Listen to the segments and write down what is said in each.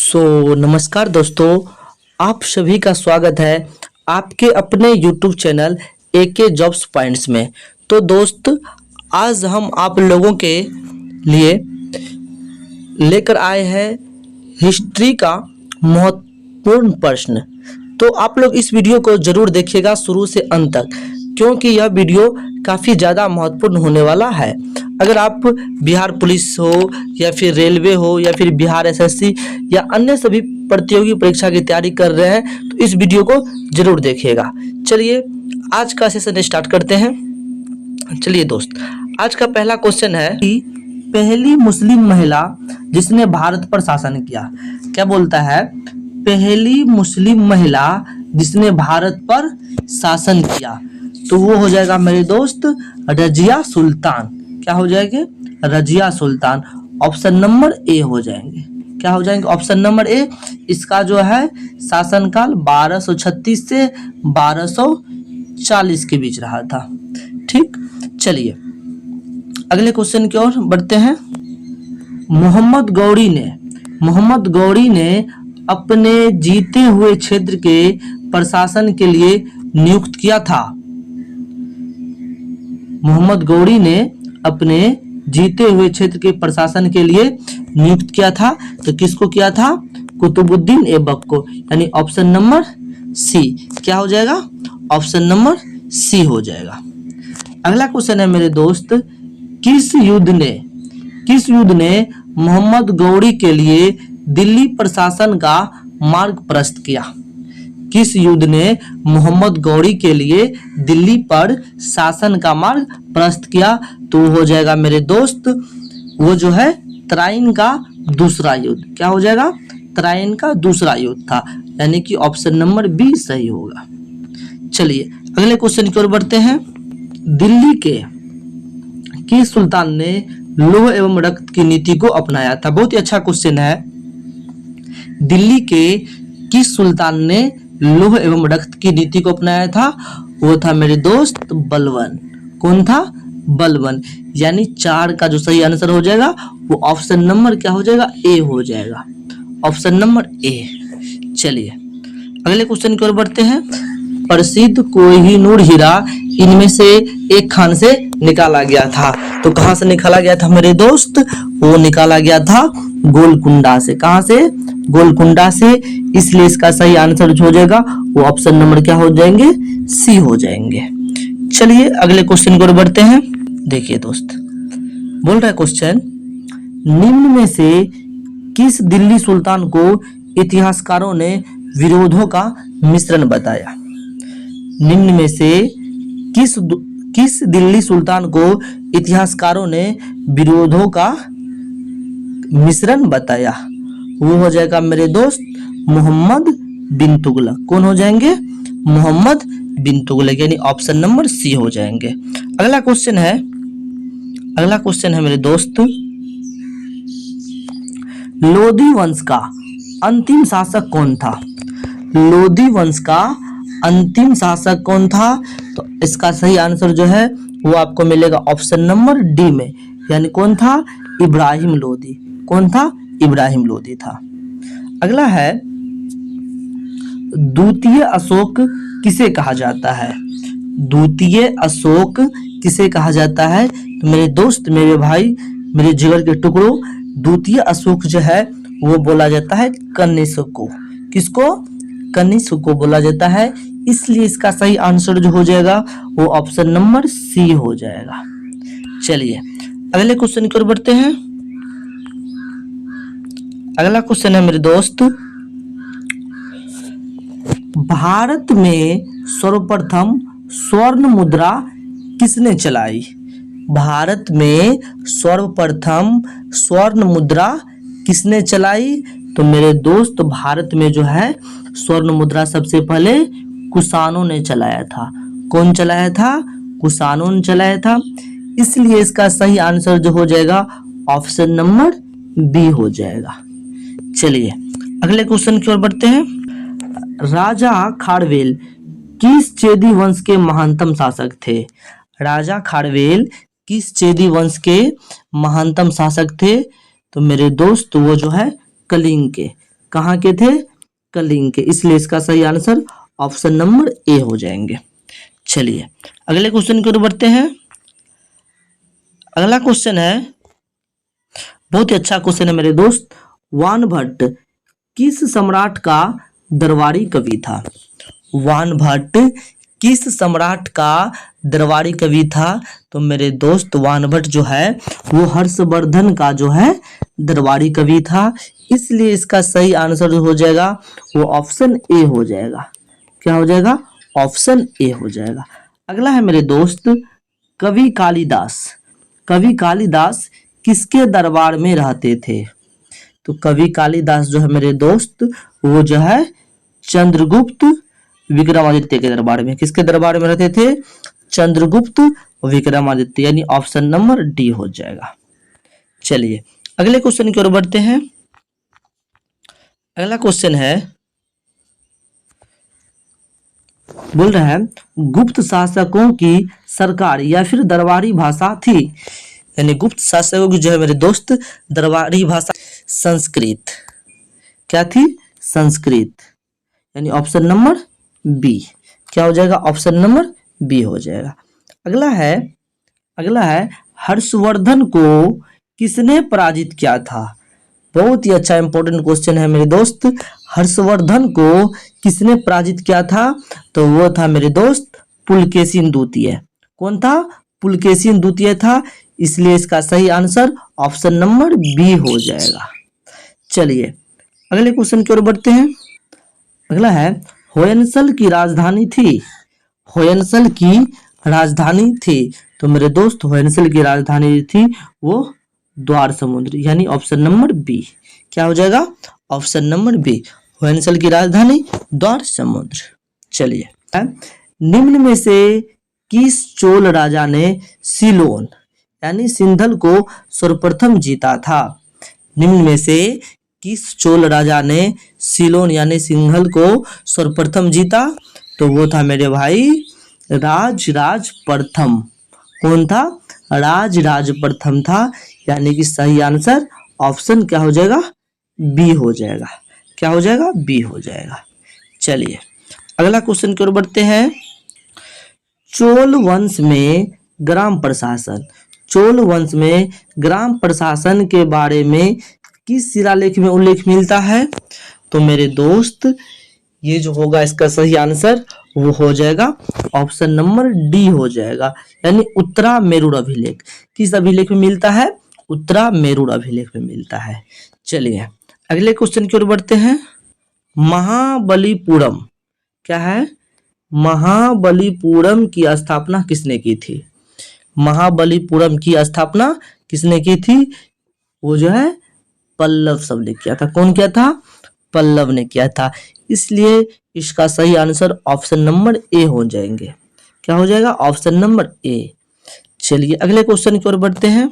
नमस्कार दोस्तों, आप सभी का स्वागत है आपके अपने YouTube channel AK jobs points में। तो दोस्त, आज हम आप लोगों के लिए लेकर आए हैं हिस्ट्री का महत्वपूर्ण प्रश्न। तो आप लोग इस वीडियो को जरूर देखिएगा शुरू से अंत तक, क्योंकि यह वीडियो काफ़ी ज़्यादा महत्वपूर्ण होने वाला है। अगर आप बिहार पुलिस हो या फिर रेलवे हो या फिर बिहार एसएससी या अन्य सभी प्रतियोगी परीक्षा की तैयारी कर रहे हैं तो इस वीडियो को जरूर देखिएगा। चलिए आज का सेशन स्टार्ट करते हैं। चलिए दोस्त, आज का पहला क्वेश्चन है कि पहली मुस्लिम महिला जिसने भारत पर शासन किया। क्या बोलता है? पहली मुस्लिम महिला जिसने भारत पर शासन किया, तो वो हो जाएगा मेरे दोस्त रजिया सुल्तान। क्या हो जाएंगे? Razia Sultan. Option number A हो जाएंगे। क्या हो जाएंगे? Option number A. इसका जो है शासनकाल 1236 से 1240 के बीच रहा था। ठीक, चलिए अगले क्वेश्चन की ओर बढ़ते हैं। मोहम्मद गौरी ने अपने जीते हुए क्षेत्र के प्रशासन के लिए नियुक्त किया था। मोहम्मद गौरी ने अपने जीते हुए क्षेत्र के प्रशासन के लिए नियुक्त किया था, तो किसको किया था? कुतुबुद्दीन ऐबक को, यानी ऑप्शन नंबर सी। क्या हो जाएगा? ऑप्शन नंबर सी हो जाएगा। अगला क्वेश्चन है मेरे दोस्त, किस युद्ध ने मोहम्मद गौरी के लिए दिल्ली प्रशासन का मार्ग प्रशस्त किया? किस युद्ध ने मोहम्मद गौरी के लिए दिल्ली पर शासन का मार्ग प्रशस्त किया? तो हो जाएगा मेरे दोस्त, वो जो है तराइन का दूसरा युद्ध। क्या हो जाएगा? तराइन का दूसरा युद्ध था, यानी कि ऑप्शन नंबर बी सही होगा। चलिए अगले क्वेश्चन की ओर बढ़ते हैं। दिल्ली के किस सुल्तान ने लौह एवं रक्त की नीति को अपनाया था? बहुत ही अच्छा क्वेश्चन है। दिल्ली के किस सुल्तान ने लौह एवं रक्त की नीति को अपनाया था? वो था मेरे दोस्त बलबन। कौन था? बलबन। यानी 4 का जो सही आंसर हो जाएगा वो ऑप्शन नंबर क्या हो जाएगा? ए हो जाएगा। Option number A. चलिए अगले क्वेश्चन की ओर बढ़ते हैं। प्रसिद्ध कोहिनूर हीरा इनमें से एक खान से निकाला गया था, तो कहां से निकाला गया था मेरे दोस्त? वो निकाला गया था गोलकुंडा से। कहां से? गोलकुंडा से। इसलिए इसका सही आंसर जो हो जाएगा वो ऑप्शन नंबर क्या हो जाएंगे? सी हो जाएंगे। चलिए अगले क्वेश्चन की ओर बढ़ते हैं। देखिए दोस्त, बोल रहा है क्वेश्चन, निम्न में से किस दिल्ली सुल्तान को इतिहासकारों ने विरोधों का मिश्रण बताया? निम्न में से किस दिल्ली सुल्तान को इतिहासकारों ने विरोधों का मिश्रण बताया? वो हो जाएगा मेरे दोस्त मोहम्मद बिन तुगलक। कौन हो जाएंगे? मोहम्मद बिन तुगलक, यानी ऑप्शन नंबर सी हो जाएंगे। अगला क्वेश्चन है मेरे दोस्त, लोधी वंश का अंतिम शासक कौन था? लोधी वंश का अंतिम शासक कौन था? तो इसका सही आंसर जो है वो आपको मिलेगा ऑप्शन नंबर डी में, यानी कौन था? इब्राहिम लोधी। कौन था? इब्राहिम लोधी था। अगला है, द्वितीय अशोक किसे कहा जाता है? द्वितीय अशोक किसे कहा जाता है? तो मेरे दोस्त, मेरे भाई, मेरे जिगर के टुकड़ों, द्वितीय अशोक जो है वो बोला जाता है कनिष्क को। किसको? कनिष्क को बोला जाता है। इसलिए इसका सही आंसर जो हो जाएगा वो ऑप्शन नंबर सी हो जाएगा। चलिए अगले क्वेश्चन की ओर बढ़ते हैं। अगला क्वेश्चन है मेरे दोस्त, भारत में सर्वप्रथम स्वर्ण मुद्रा किसने चलाई? भारत में सर्वप्रथम स्वर्ण मुद्रा किसने चलाई? तो मेरे दोस्त, भारत में जो है स्वर्ण मुद्रा सबसे पहले कुषाणों ने चलाया था। कौन चलाया था? कुषाणों ने चलाया था। इसलिए इसका सही आंसर जो हो जाएगा ऑप्शन नंबर बी हो जाएगा। चलिए अगले क्वेश्चन की ओर बढ़ते हैं। राजा खारवेल किस चेदी वंश के महानतम शासक थे? राजा खारवेल किस चेदी वंश के महानतम शासक थे? तो मेरे दोस्त वो जो है कलिंग कहाँ के थे? कलिंग के, इसलिए इसका सही आंसर ऑप्शन नंबर ए हो जाएंगे। चलिए अगले क्वेश्चन की ओर बढ़ते हैं। अगला क्वेश्चन है, बहुत ही अच्छा क्वेश्चन है मेरे दोस्त। वानभट्ट किस सम्राट का दरबारी कवि था? वानभट्ट किस सम्राट का दरबारी कवि था? तो मेरे दोस्त वानभट्ट जो है वो हर्षवर्धन का जो है दरबारी कवि था, इसलिए इसका सही आंसर जो हो जाएगा वो ऑप्शन ए हो जाएगा। क्या हो जाएगा? ऑप्शन ए हो जाएगा। अगला है मेरे दोस्त, कवि कालिदास। कवि कालिदास किसके दरबार में रहते थे? तो कवि कालिदास जो है मेरे दोस्त वो जो है चंद्रगुप्त विक्रमादित्य के दरबार में, किसके दरबार में रहते थे? चंद्रगुप्त विक्रमादित्य, यानी ऑप्शन नंबर डी हो जाएगा। चलिए अगले क्वेश्चन की ओर बढ़ते हैं। अगला क्वेश्चन है, बोल रहा है गुप्त शासकों की सरकार या फिर दरबारी भाषा थी, यानी गुप्त शासकों की जो है मेरे दोस्त दरबारी भाषा संस्कृत। क्या थी? संस्कृत, यानी ऑप्शन नंबर बी। क्या हो जाएगा? ऑप्शन नंबर बी हो जाएगा। अगला है हर्षवर्धन को किसने पराजित किया था? बहुत ही अच्छा इंपॉर्टेंट क्वेश्चन है मेरे दोस्त। हर्षवर्धन को किसने पराजित किया था? तो वो था मेरे दोस्त पुलकेशिन द्वितीय। कौन था? पुलकेशिन द्वितीय था, इसलिए इसका सही आंसर ऑप्शन नंबर बी हो जाएगा। चलिए अगले क्वेश्चन की ओर बढ़ते हैं। अगला है, होयनसल की राजधानी थी। होयनसल की राजधानी थी, तो मेरे दोस्त होयनसल की राजधानी थी वो द्वार समुद्र, यानी ऑप्शन नंबर बी। क्या हो जाएगा? ऑप्शन नंबर बी, होयनसल की राजधानी द्वार समुद्र। चलिए, निम्न में से किस चोल राजा ने सिलोन यानी सिंधल को सर्वप्रथम जीता था? निम्न में से किस चोल राजा ने सिलोन यानी सिंघल को सर्वप्रथम जीता? तो वो था मेरे भाई राज प्रथम। कौन था? राज प्रथम था, यानी कि सही आंसर ऑप्शन क्या हो जाएगा? बी हो जाएगा। क्या हो जाएगा? बी हो जाएगा। चलिए अगला क्वेश्चन की ओर बढ़ते हैं। चोल वंश में ग्राम प्रशासन। चोल वंश में ग्राम प्रशासन के बारे में किस शिलालेख में उल्लेख मिलता है? तो मेरे दोस्त ये जो होगा इसका सही आंसर वो हो जाएगा ऑप्शन नंबर डी हो जाएगा, यानी उत्तरा मेरुड़ अभिलेख। किस अभिलेख में मिलता है? उत्तरा मेरुड़ अभिलेख में मिलता है। चलिए अगले क्वेश्चन की ओर बढ़ते हैं। महाबलीपुरम क्या है? महाबलीपुरम की स्थापना किसने की थी? महाबलीपुरम की स्थापना किसने की थी? वो जो है पल्लव सब ने किया था। कौन किया था? पल्लव ने किया था, इसलिए इसका सही आंसर ऑप्शन नंबर ए हो जाएंगे। क्या हो जाएगा? Option number A. चलिए अगले क्वेश्चन की ओर बढ़ते हैं।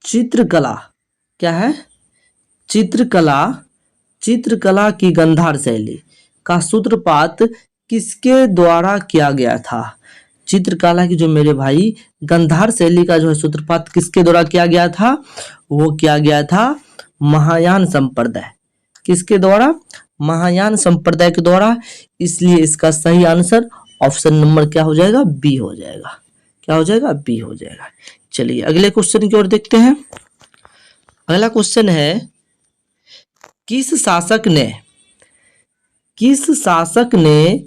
चित्रकला क्या है? चित्रकला की गांधार शैली का सूत्रपात किसके द्वारा किया गया था? चित्रकला की जो मेरे भाई गांधार शैली का जो है सूत्रपात किसके द्वारा किया गया था? वो किया गया था महायान संप्रदाय। किसके द्वारा? महायान संप्रदाय के द्वारा, इसलिए इसका सही आंसर ऑप्शन नंबर क्या हो जाएगा? बी हो जाएगा। क्या हो जाएगा? बी हो जाएगा। चलिए अगले क्वेश्चन की ओर देखते हैं। अगला क्वेश्चन है, किस शासक ने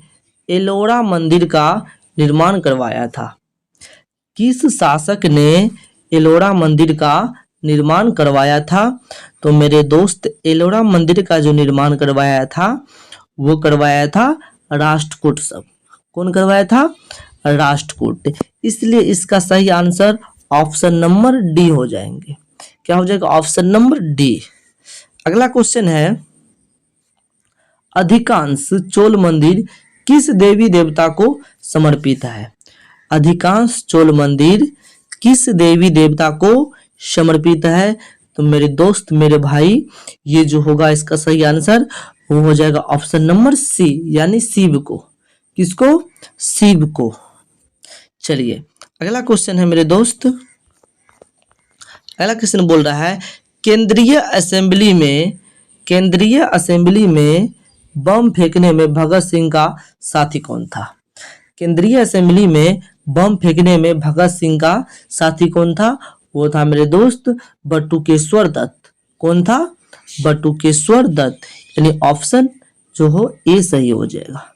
एलोरा मंदिर का निर्माण करवाया था? किस शासक ने एलोरा मंदिर का निर्माण करवाया था? तो मेरे दोस्त एलोरा मंदिर का जो निर्माण करवाया था वो करवाया था राष्ट्रकूट सब। कौन करवाया था? राष्ट्रकूट, इसलिए इसका सही आंसर ऑप्शन नंबर डी हो जाएंगे। क्या हो जाएगा? Option number D. अगला क्वेश्चन है, अधिकांश चोल मंदिर किस देवी देवता को समर्पित है? अधिकांश चोल मंदिर किस देवी देवता को समर्पित है? तो मेरे दोस्त मेरे भाई ये जो होगा इसका सही आंसर वो हो जाएगा ऑप्शन नंबर सी, यानी शिव को। किसको? शिव को। चलिए अगला क्वेश्चन है मेरे दोस्त। अगला क्वेश्चन बोल रहा है, केंद्रीय असेंबली में केंद्रीय असेंबली में बम फेंकने में भगत सिंह का साथी कौन था? केंद्रीय असेंबली में बम फेंकने में भगत सिंह का साथी कौन था? वो था मेरे दोस्त बटुकेश्वर दत्त। कौन था? बटुकेश्वर दत्त। यानी ऑप्शन जो हो ए सही हो जाएगा,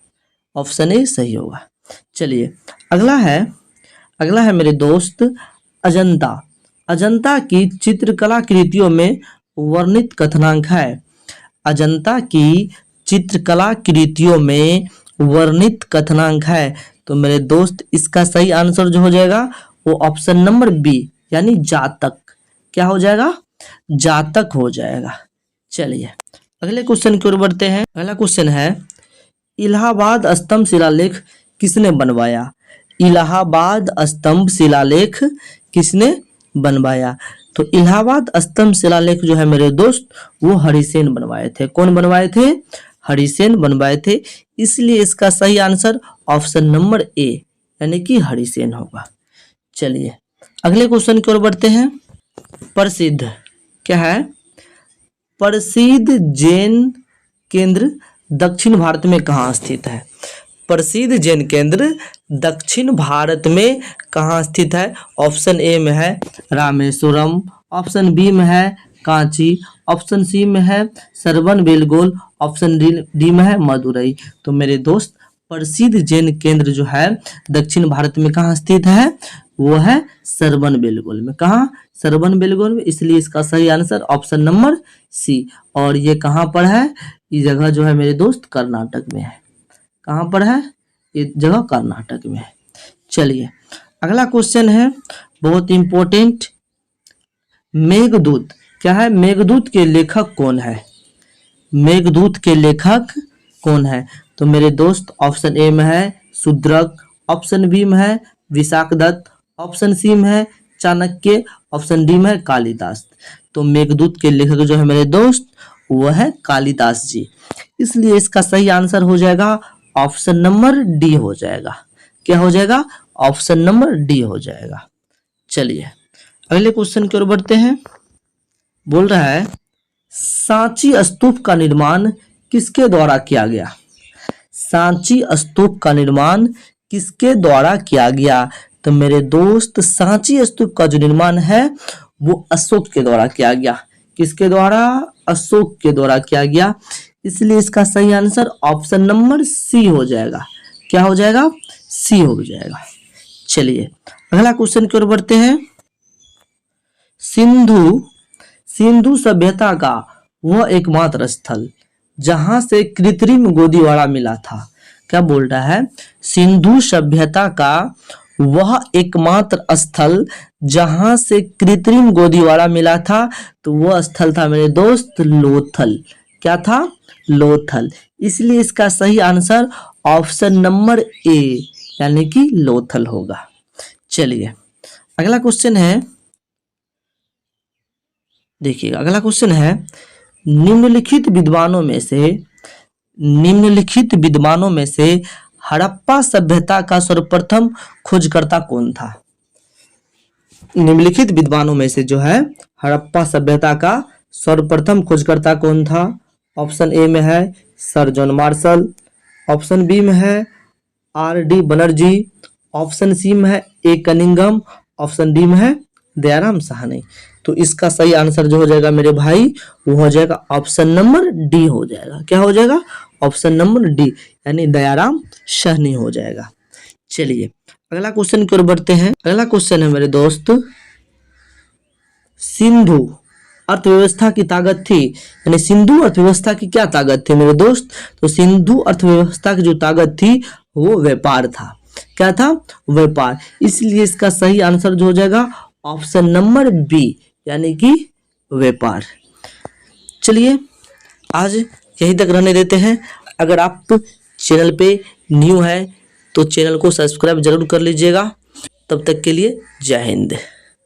ऑप्शन ए सही होगा। चलिए अगला है मेरे दोस्त अजंता। अजंता की चित्रकला कृतियों में वर्णित कथनांक है। अजंता की चित्रकला कृतियों में वर्णित कथनांक है। तो मेरे दोस्त इसका सही आंसर जो हो जाएगा वो ऑप्शन नंबर बी यानी जातक। क्या हो जाएगा? जातक हो जाएगा। चलिए अगले क्वेश्चन की ओर बढ़ते हैं। अगला क्वेश्चन है इलाहाबाद स्तंभ शिलालेख किसने बनवाया? इलाहाबाद स्तंभ शिलालेख किसने बनवाया? तो इलाहाबाद स्तंभ शिलालेख जो है मेरे दोस्त वो हरिसेन बनवाए थे। कौन बनवाए थे? हरिसेन बनवाए थे। इसलिए इसका सही आंसर ऑप्शन नंबर ए यानी कि हरिसेन होगा। चलिए अगले क्वेश्चन की ओर बढ़ते हैं। प्रसिद्ध क्या है? प्रसिद्ध जैन केंद्र दक्षिण भारत में कहाँ स्थित है? प्रसिद्ध जैन केंद्र दक्षिण भारत में कहाँ स्थित है? ऑप्शन ए में है रामेश्वरम, ऑप्शन बी में है कांची, ऑप्शन सी में है श्रवणबेलगोला, ऑप्शन डी में है मदुरई। तो मेरे दोस्त प्रसिद्ध जैन केंद्र जो है दक्षिण भारत में कहाँ स्थित है? वो है श्रवणबेलगोला में। कहाँ? श्रवणबेलगोला में। इसलिए इसका सही आंसर ऑप्शन नंबर सी। और ये कहाँ पर है? ये जगह जो है मेरे दोस्त कर्नाटक में है। कहाँ पर है? ये जगह कर्नाटक में है। चलिए अगला क्वेश्चन है बहुत इंपॉर्टेंट। मेघदूत क्या है? मेघदूत के लेखक कौन है? मेघदूत के लेखक कौन है? तो मेरे दोस्त ऑप्शन ए में है शूद्रक, ऑप्शन बी में है विशाखदत्त, ऑप्शन सी में है चाणक्य, ऑप्शन डी में है कालिदास। तो मेघदूत के लेखक जो है मेरे दोस्त वो है कालिदास जी। इसलिए इसका सही आंसर हो जाएगा ऑप्शन नंबर डी हो जाएगा। क्या हो जाएगा? ऑप्शन नंबर डी हो जाएगा। चलिए अगले क्वेश्चन की ओर बढ़ते हैं। बोल रहा है सांची स्तूप का निर्माण किसके द्वारा किया गया? सांची स्तूप का निर्माण किसके द्वारा किया गया? तो मेरे दोस्त सांची स्तूप का जो निर्माण है वो अशोक के द्वारा किया गया। किसके द्वारा? अशोक के द्वारा किया गया। इसलिए इसका सही आंसर ऑप्शन नंबर सी हो जाएगा। क्या हो जाएगा? सी हो जाएगा। चलिए अगला क्वेश्चन की ओर बढ़ते हैं। सिंधु सभ्यता का वह एकमात्र स्थल जहां से कृत्रिम गोदीवाड़ा मिला था। क्या बोल रहा है? सिंधु सभ्यता का वह एकमात्र स्थल जहां से कृत्रिम गोदीवाड़ा मिला था। तो वह स्थल था मेरे दोस्त लोथल। क्या था? लोथल। इसलिए इसका सही आंसर ऑप्शन नंबर ए यानी कि लोथल होगा। चलिए अगला क्वेश्चन है, देखिए अगला क्वेश्चन है निम्नलिखित विद्वानों में से हड़प्पा सभ्यता का सर्वप्रथम खोजकर्ता कौन था? निम्नलिखित विद्वानों में से जो है हड़प्पा सभ्यता का सर्वप्रथम खोजकर्ता कौन था? ऑप्शन ए में है sir John Marshall, option B में है आर.डी. बनर्जी, ऑप्शन सी में है ए कनिंघम, ऑप्शन डी में है दयाराम साहनी। तो इसका सही आंसर जो हो जाएगा मेरे भाई वो हो जाएगा ऑप्शन नंबर डी हो जाएगा। क्या हो जाएगा? ऑप्शन नंबर डी यानी दयाराम साहनी हो जाएगा। चलिए अगला क्वेश्चन की ओर बढ़ते हैं। अगला क्वेश्चन है मेरे दोस्त सिंधु अर्थव्यवस्था की ताकत थी, यानी सिंधु अर्थव्यवस्था की क्या ताकत थी मेरे दोस्त? तो सिंधु अर्थव्यवस्था की जो ताकत थी वो व्यापार था। क्या था? व्यापार। इसलिए इसका सही आंसर जो हो जाएगा ऑप्शन नंबर बी यानी कि व्यापार। चलिए आज यहीं तक रहने देते हैं। अगर आप चैनल पे न्यू है तो चैनल को सब्सक्राइब जरूर कर लीजिएगा। तब तक के लिए जय हिंद।